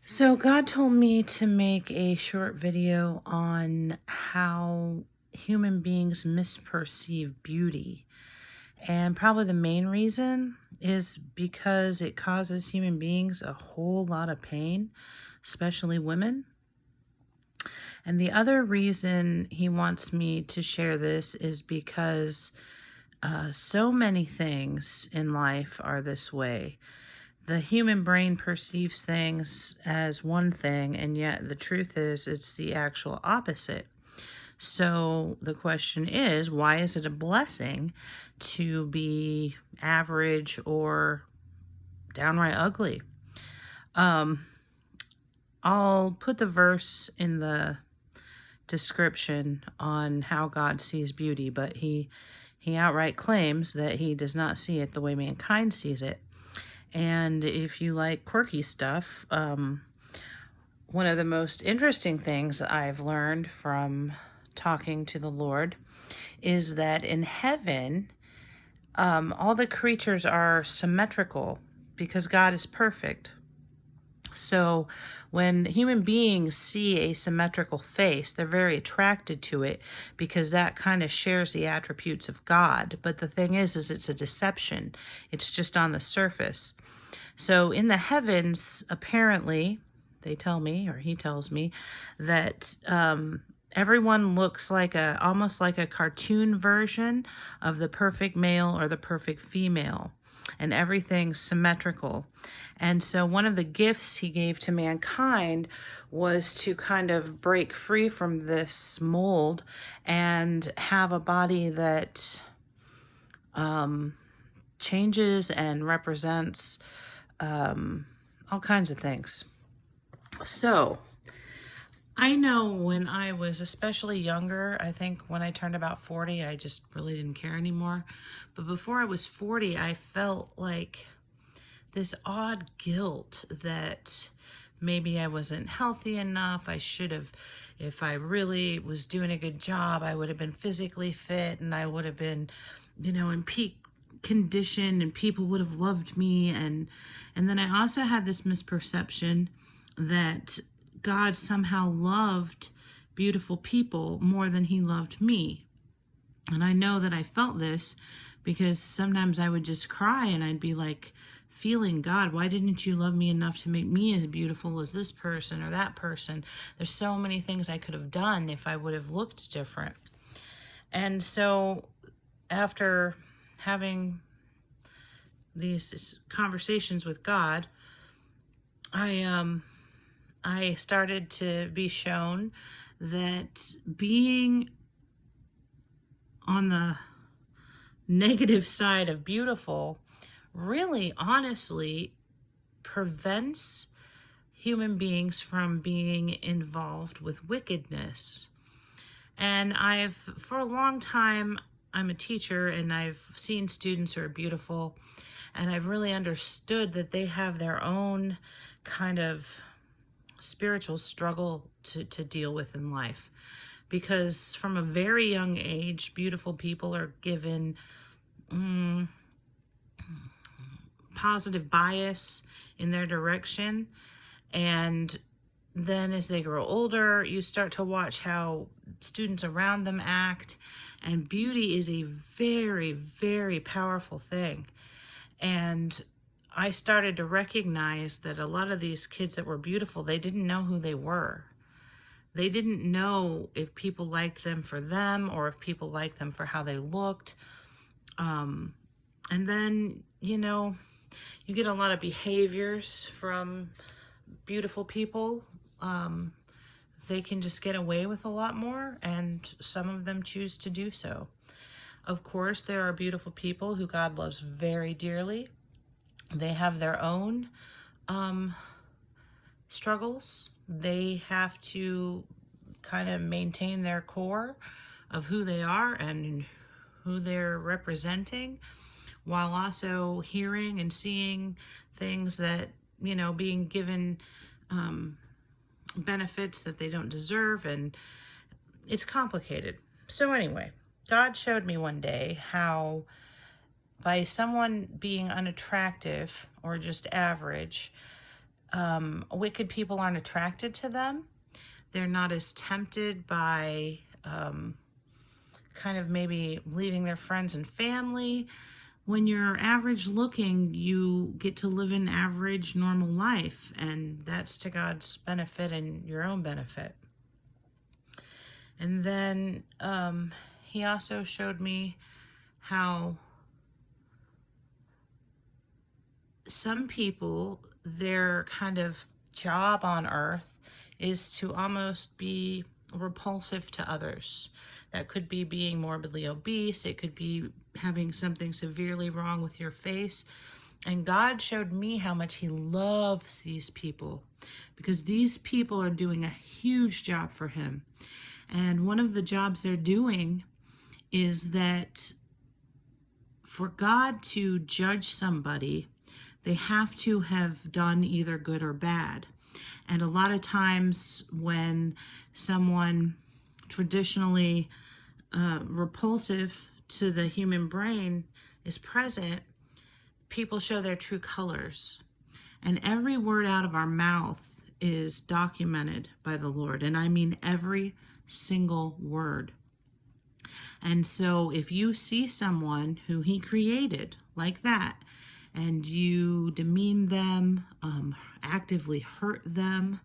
So God told me to make a short video on how human beings misperceive beauty. And probably the main reason is because it causes human beings a whole lot of pain, especially women. And the other reason he wants me to share this is because so many things in life are this way. The human brain perceives things as one thing, and yet the truth is it's the actual opposite. So the question is, why is it a blessing to be average or downright ugly? I'll put the verse in the description on how God sees beauty, but he outright claims that he does not see it the way mankind sees it. And if you like quirky stuff, one of the most interesting things I've learned from talking to the Lord is that in heaven, all the creatures are symmetrical because God is perfect. So when human beings see a symmetrical face, they're very attracted to it because that kind of shares the attributes of God. But the thing is it's a deception. It's just on the surface. So in the heavens, apparently, they tell me, or he tells me, that everyone looks like almost like a cartoon version of the perfect male or the perfect female, and everything's symmetrical. And so one of the gifts he gave to mankind was to kind of break free from this mold and have a body that changes and represents all kinds of things. So I know when I was especially younger, I think when I turned about 40, I just really didn't care anymore. But before I was 40, I felt like this odd guilt that maybe I wasn't healthy enough. I should have, if I really was doing a good job, I would have been physically fit and I would have been, in peak condition and people would have loved me. And then I also had this misperception that God somehow loved beautiful people more than he loved me. And I know that I felt this because sometimes I would just cry and I'd be like feeling, God, why didn't you love me enough to make me as beautiful as this person or that person? There's so many things I could have done if I would have looked different. And so after having these conversations with God, I started to be shown that being on the negative side of beautiful really honestly prevents human beings from being involved with wickedness. And for a long time, I'm a teacher and I've seen students who are beautiful, and I've really understood that they have their own kind of spiritual struggle to deal with in life. Because from a very young age, beautiful people are given positive bias in their direction. And then as they grow older, you start to watch how students around them act. And beauty is a very, very powerful thing. And I started to recognize that a lot of these kids that were beautiful, they didn't know who they were. They didn't know if people liked them for them or if people liked them for how they looked. And then, you get a lot of behaviors from beautiful people. They can just get away with a lot more, and some of them choose to do so. Of course, there are beautiful people who God loves very dearly. They have their own struggles. They have to kind of maintain their core of who they are and who they're representing, while also hearing and seeing things that, being given benefits that they don't deserve, and it's complicated. So anyway, God showed me one day how by someone being unattractive or just average, Wicked people aren't attracted to them. They're not as tempted by kind of maybe leaving their friends and family. When you're average looking, you get to live an average, normal life, and that's to God's benefit and your own benefit. And then he also showed me how some people, their kind of job on earth is to almost be repulsive to others. That could be being morbidly obese. It could be having something severely wrong with your face. And God showed me how much he loves these people, because these people are doing a huge job for him. And one of the jobs they're doing is that for God to judge somebody, they have to have done either good or bad. And a lot of times when someone traditionally repulsive to the human brain is present, people show their true colors. And every word out of our mouth is documented by the Lord. And I mean every single word. And so if you see someone who he created like that, and you demean them, actively hurt them,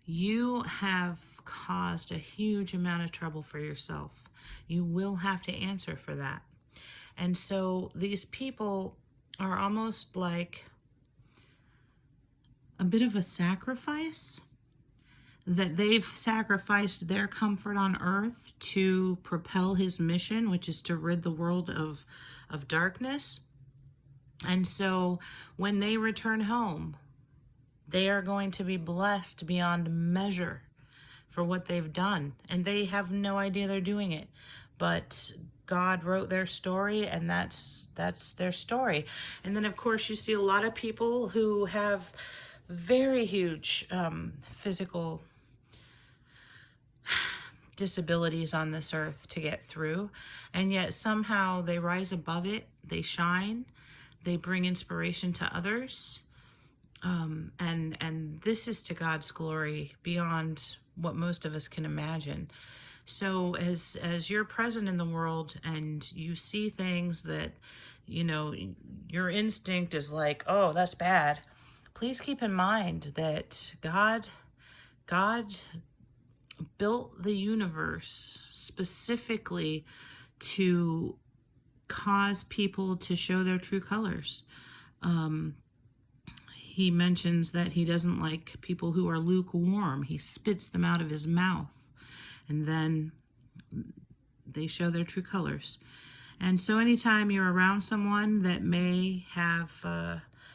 you have caused a huge amount of trouble for yourself. You will have to answer for that. And so these people are almost like a bit of a sacrifice, that they've sacrificed their comfort on earth to propel his mission, which is to rid the world of darkness. And so when they return home, they are going to be blessed beyond measure for what they've done. And they have no idea they're doing it. But God wrote their story, and that's their story. And then, of course, you see a lot of people who have very huge physical disabilities on this earth to get through. And yet somehow they rise above it. They shine. They bring inspiration to others. And this is to God's glory beyond what most of us can imagine. So as you're present in the world and you see things that, you know, your instinct is like, oh, that's bad. Please keep in mind that God built the universe specifically to cause people to show their true colors. He mentions that he doesn't like people who are lukewarm. He spits them out of his mouth, and then they show their true colors. And so anytime you're around someone that may have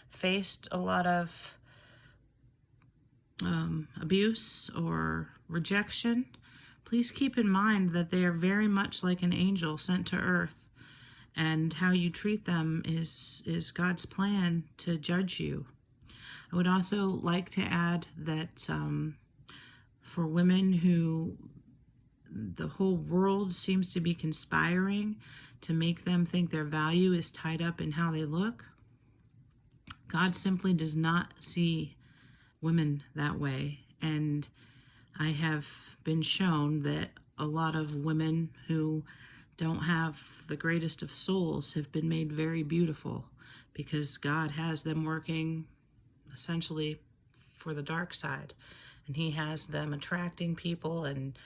faced a lot of abuse or rejection, please keep in mind that they are very much like an angel sent to earth, and how you treat them is God's plan to judge you. I would also like to add that for women who the whole world seems to be conspiring to make them think their value is tied up in how they look, God simply does not see women that way. And I have been shown that a lot of women who don't have the greatest of souls have been made very beautiful, because God has them working essentially for the dark side, and he has them attracting people and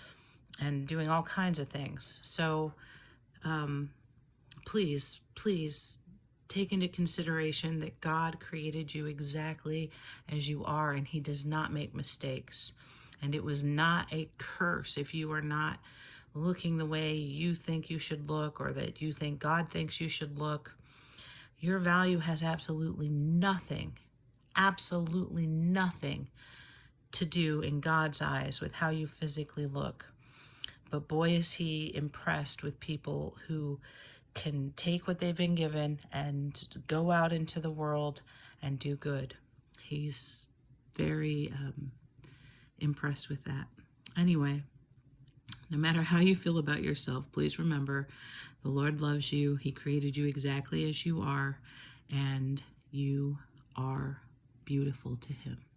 doing all kinds of things. So please take into consideration that God created you exactly as you are, and he does not make mistakes. And it was not a curse if you are not looking the way you think you should look, or that you think God thinks you should look. Your value has absolutely nothing to do in God's eyes with how you physically look. But boy, is he impressed with people who can take what they've been given and go out into the world and do good. He's very impressed with that. Anyway, no matter how you feel about yourself, please remember the Lord loves you. He created you exactly as you are, and you are beautiful. beautiful to him.